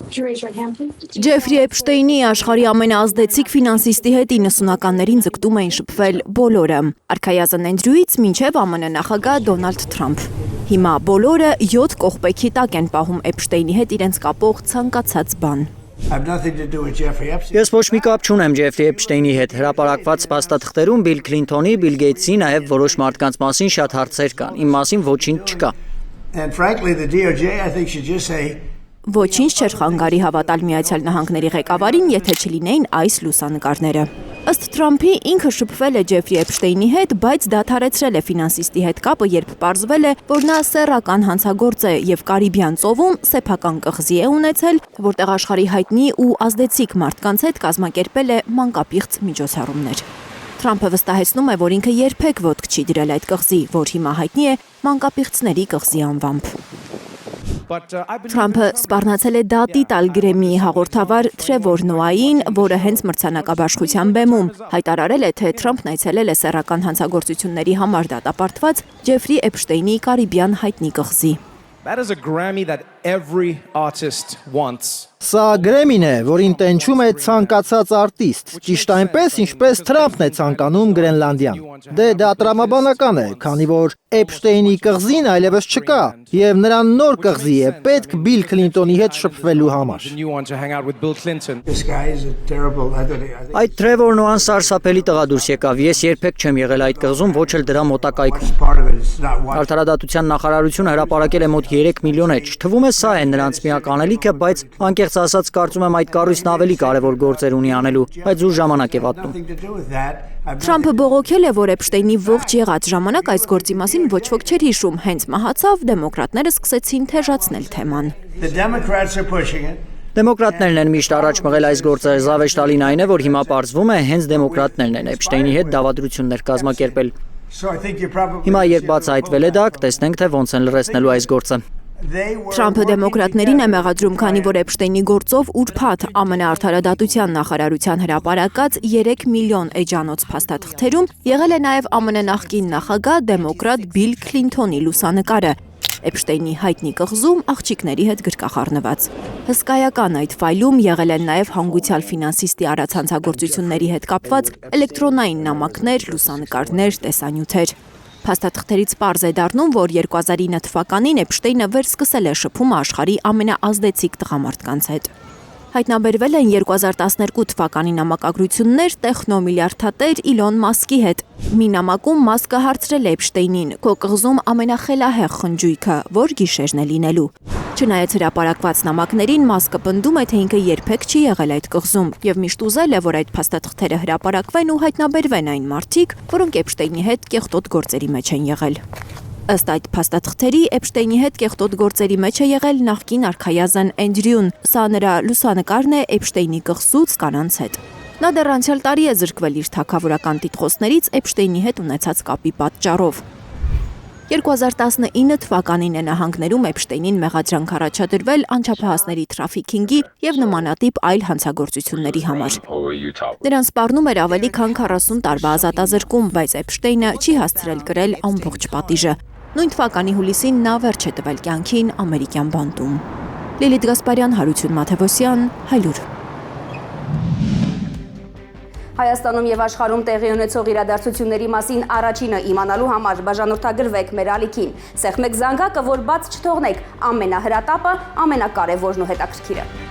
Ջեֆրի Էփշտեյնի աշխարհի ամենաազդեցիկ ֆինանսիստի հետ 90-ականներին ձգտում էին շփվել բոլորը, արքայազն Էնդրյուից մինչև ԱՄՆ նախագահ Դոնալդ Թրամփ։ Հիմա բոլորը 7 կողպեքի տակ են պահում Էփշտեյնի հետ իրենց կապող ցանկացած բան։ Ես ոչ մի կապ չունեմ Ջեֆրի Էփշտեյնի հետ, հրապարակված փաստաթղթերում Բիլ Քլինթոնի, Բիլ Գեյթսի, նաև որոշ մարդկանց մասին շատ հարցեր կան, իմ մասին ոչինչ չկա։ Ոչինչ չէր խանգարի հավատալ Միացյալ Նահանգների ղեկավարին, եթե չլինեին այս լուսանկարները։ Ըստ Թրամփի ինքը շփվել է Ջեֆրի Էփշտեյնի հետ, բայց դադարեցրել է ֆինանսիստի հետ կապը, երբ պարզվել է, որ նա սեռական հանցագործ է եւ Կարիբյան ծովում սեփական կղզի է ունեցել, որտեղ աշխարհի հայտնի ու ազդեցիկ մարդկանց հետ կազմակերպել է մանկապիղծ միջոցառումներ։ Թրամփը վստահեցնում է, որ ինքը երբեք ոտք չի դրել այդ կղզի, որ հիմա հայտնի է մանկապիղծների կղզի անվամբ։ Թրամփը սպառնացել է դատի տալ Գրեմմիի հաղորդավար Թրևոր Նոային, որը հենց մրցանակաբաշխության բեմում հայտարարել է, թե Թրամփն այցելել է սեռական հանցագործությունների համար դատապարտված Ջեֆրի Էփշտեյնի Կարիբյան հայտնի կղզի։ Սա Գրեմին է, որին տենչում է ցանկացած արտիստ, ճիշտ այնպես, ինչպես Թրամփն է ցանկանում Գրենլանդիան։ Դե դա տրամաբանական է, քանի որ Էփշտեյնի կղզին այլևս չկա, եւ նրան նոր կղզի է պետք Բիլ Քլինթոնի հետ շփվելու համար։ Այդ Թրևոր Նոան սարսափելի տղա դուրս եկավ, ես երբեք չեմ եղել այդ կղզում, ոչ էլ դրա մոտակայքում։ Արդարադատության նախարարությունը հրապարակել է մոտ 3 միլիոն էջ, թվում է սա է նրանց միակ անելիքը, բայց անկեղծ ասած կարծում եմ այդ կառույցն ավելի կարևոր գործեր ունի անելու, բայց ուր ժամանակ է վատնում։ Թրամփը բողոքել է, որ Էփշտեյնի ողջ եղած ժամանակ այս գործի մասին ոչ ոք չէր հիշում, հենց մահացավ, դեմոկրատները սկսեցին թեժացնել թեման։ Դեմոկրատներն են միշտ առաջ մղել այս գործը, զավեշտալին այն է, որ հիմա պարզվում է հենց դեմոկրատներն են Էփշտեյնի հետ դավադրություններ կազմակերպել։ Հիմա երբ բացահայտվել է դա, կտեսնենք, թե ոնց են լրացնելու այս գործը։ Թրամփը դեմոկրատներին է մեղադրում, քանի որ Էփշտեյնի գործով ուրբաթ ԱՄՆ արդարադատության նախարարության հրապարակած 3 միլիոն էջանոց փաստաթղթերում եղել է նաև ԱՄՆ նախկին նախագահ դեմոկրատ Բիլ Քլինթոնի լուսանկարը, Էփշտեյնի հայտնի կղզում աղջիկների հետ գրկախառնված։ Հսկայական այդ ֆայլում եղել են նաև հանգուցյալ ֆինանսիստի արած հանցագործությունների հետ կապված էլեկտրոնային նամակներ, լուսանկարներ, տեսանյութեր։ Փաստաթղթերից պարզ է դառնում, որ 2009 թվականին Էփշտեյնը վերսկսել է շփումը աշխարհի ամենաազդեցիկ տղամարդկանց հետ։ Հայտնաբերվել են 2012 թվականի նամակագրություններ տեխնոմիլիարդատեր Իլոն Մասկի հետ։ Մի նամակում Մասկը հարցրել է Էփշտեյնին՝ «Քո կղզում ամենախելահեղ խնջույքը որ գիշերն է լինելու»։ Չնայած հրապարակված նամակներին, Մասկը պնդում է, թե ինքը երբեք չի եղել այդ կղզում եւ միշտ ուզել է, որ այդ փաստաթղթերը հրապարակվեն ու հայտնաբերվեն այն մարդիկ, որոնք Էփշտեյնի հետ կեղտոտ գործերի մեջ են եղել։ Ըստ այդ փաստաթղթերի, Էփշտեյնի հետ կեղտոտ գործերի մեջ է եղել նախկին արքայազն Էնդրյուն։ Սա նրա լուսանկարն է Էփշտեյնի կղզուց կանանց հետ։ Նա դեռ անցյալ տարի է զրկվել իր թագավորական տիտղոսներից Էփշտեյնի հետ ունեցած կապի պատճառով։ 2019 թվականին է նահանգներում Էփշտեյնին մեղադրանք առաջադրվել անչափահասների թրաֆիքինգի եւ նմանատիպ այլ հանցագործությունների համար։ Նրան սպառնում էր ավելի քան 40 տարվա ազատազրկում, բայց Էփշտեյնը չի հասցրել կրել ամբողջ պատիժը։ Նույն թվականի հուլիսին նա վերջ է տվել կյանքին ամերիկյան բանտում։ Լիլիթ Գասպարյան, Հարություն Մաթևոսյան, Հայլուր։ Հայաստանում եւ աշխարհում տեղի ունեցող իրադարձությունների մասին առաջինը իմանալու համար բաժանորդագրվեք մեր ալիքին։ Սեղմեք զանգակը, որ բաց չթողնեք ամենահրատապը, ամենակարևորն ու հետաքրքիրը։